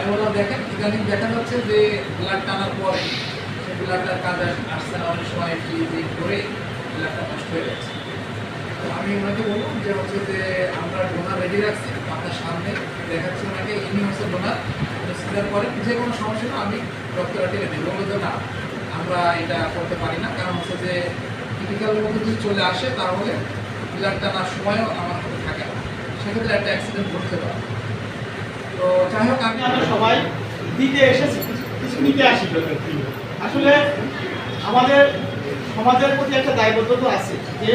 আমি বললাম দেখেন ইদানিং দেখা যাচ্ছে যে ব্লাড টানার পরে সেই ব্লাডটার কাজে আসছে না, অনেক সময় ফ্রিজিং করে ব্লাডটা নষ্ট হয়ে যাচ্ছে। তো আমি ওনাকে বললাম যে হচ্ছে যে আমরা ডোনার রেডি রাখছি আপনার সামনে, দেখাচ্ছি ওনাকে, ইনি হচ্ছে ডোনার, সিজার করেন, যে কোনো সমস্যা না আমি রক্তটা টেনে দিই। বললো যে না আমরা এটা করতে পারি না, কারণ হচ্ছে যে ক্রিটিক্যাল মধ্যে যদি চলে আসে তাহলে ব্লাড টানার সময়ও আমার হাতে থাকে না, সেক্ষেত্রে একটা অ্যাক্সিডেন্ট ঘটতে পারে। তো যাই হোক আমরা সবাই দিতে এসেছি, কিছু নিতে আসি। আসলে আমাদের সমাজের প্রতি একটা দায়বদ্ধতা আছে যে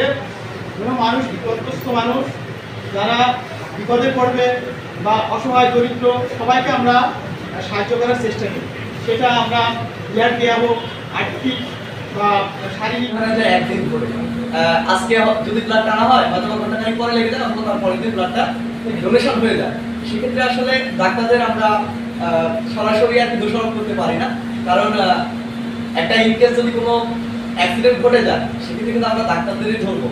কোনো মানুষ, বিপদগ্রস্ত মানুষ যারা বিপদে পড়বে বা অসহায় দরিদ্র সবাইকে আমরা সাহায্য করার চেষ্টা করি। সেটা আমরা ব্লাড দেওয়া হোক, আর্থিক বা শারীরিক। একদিন করে আজকে যদি ব্লাড টানা হয় হয়তো ঘন্টাখানিক পরে লেগে যায়, অথবা তার পরের দিন ব্লাডটা ডোনেশন হয়ে যায়। সেক্ষেত্রে আসলে ডাক্তারদের আমরা সরাসরি আর কি দোষারোপ করতে পারি না, কারণ একটা ইনকেস যদি কোনো অ্যাক্সিডেন্ট ঘটে যায় সেক্ষেত্রে কিন্তু আমরা ডাক্তারদেরই ধরবো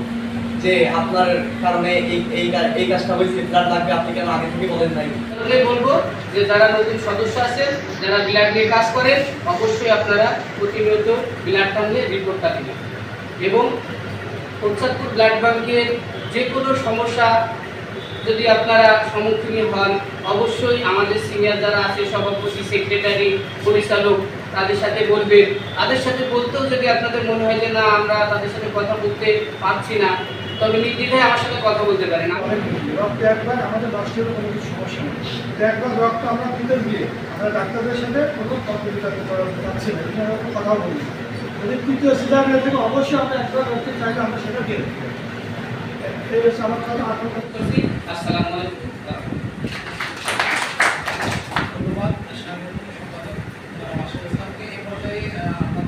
যে আপনার কারণে এই কাজটা হয়েছে, ব্লাড লাগবে, আপনি কেন আগে থেকে বলেন নাই। বলবো যে যারা নতুন সদস্য আছেন, যারা ব্লাড নিয়ে কাজ করেন, অবশ্যই আপনারা প্রতিনিয়ত ব্লাড টানলে রিপোর্টটা দিবেন। এবং কোটচাঁদপুর ব্লাড ব্যাংকের যে কোনো সমস্যা যদি আপনারা সম্মুখীন হন, অবশ্যই আমাদের সিনিয়র যারা আছে, সভাপতি, সেক্রেটারি, পরিচালক, তাদের সাথে বলবেন। তাদের সাথে বলতেও যদি আপনাদের মনে হয় যে না আমরা তাদের সাথে কথা বলতে পারছি না, তবে নির্দ্বিধায় আমার সাথে কথা বলতে পারেন। রক্ত একবার আমাদের নষ্টেরও কোনো কিছু সমস্যা নেই, একবার রক্ত আমরা দিতে গিয়ে আমরা ডাক্তারদের সাথে কোনো কম্পিউটার করা যাচ্ছে না, এটা আমরা কথা বলি। যদি তৃতীয় সিদ্ধান্তের থেকে অবশ্যই আমরা একবার রক্ত চাইলে আমরা সেটা দিয়ে দেবো। এই হচ্ছে আমার কথা। আসসালামু আলাইকুম। ধন্যবাদ সাংগঠনিক সম্পাদক মাসুদ ইসলামকে। এই পর্যায়ে আমাদের